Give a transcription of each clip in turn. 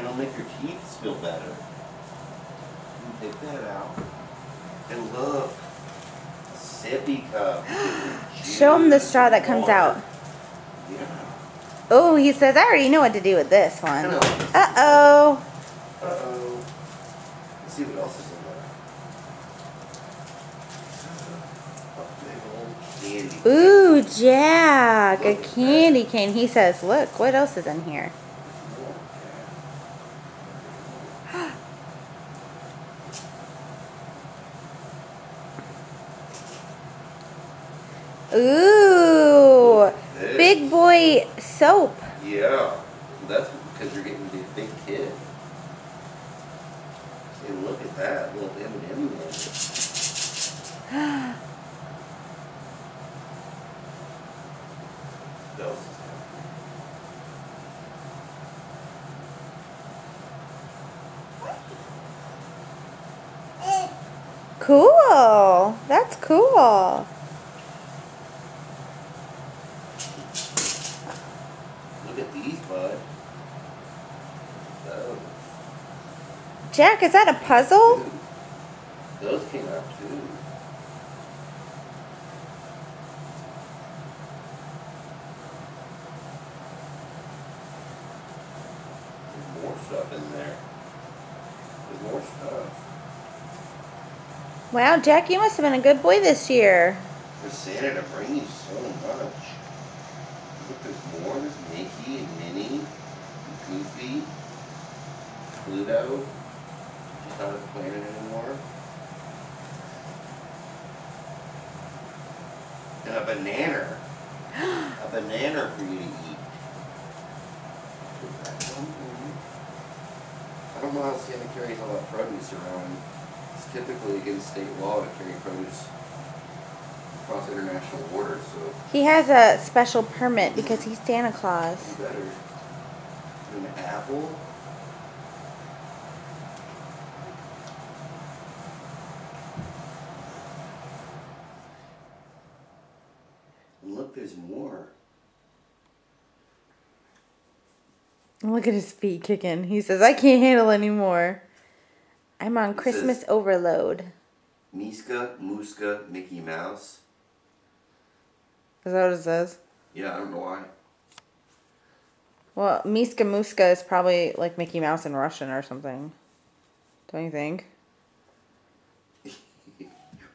And it'll make your teeth feel better. You take that out. And look. A sippy cup. Show him the straw that comes out. Yeah. Oh, he says, I already know what to do with this one. Uh-oh. Let's see what else is in there. A big old candy cane. Ooh, Jack, a candy cane. He says, look, what else is in here? Ooh, big boy soap. Yeah, that's because you're getting to be a big kid. And look at that little M&M man. Cool. That's cool. Look at these, bud. Those. Jack, is that a puzzle? Dude, those came out too. There's more stuff in there. There's more stuff. Wow, Jack, you must have been a good boy this year. For Santa to bring you so much. Look, there's more. There's Mickey and Minnie and Goofy. Pluto. She's not a planet anymore. And a banana. A banana for you to eat. I don't know how Santa carries all that produce around. It's typically against state law to carry produce across international borders, so... He has a special permit because he's Santa Claus. You better. An apple? And look, there's more. Look at his feet kicking. He says, I can't handle anymore. I'm on Christmas overload. Miska, Muska, Mickey Mouse. Is that what it says? Yeah, I don't know why. Well, Miska Muska is probably like Mickey Mouse in Russian or something. Don't you think?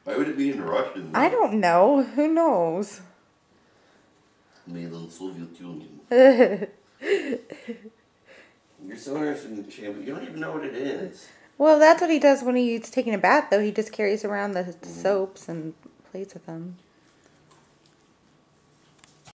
Why would it be in Russian? I don't know. Who knows? Made in Soviet Union. You're so interested in shampoo. You don't even know what it is. Well, that's what he does when he's taking a bath, though. He just carries around the soaps and plays with them.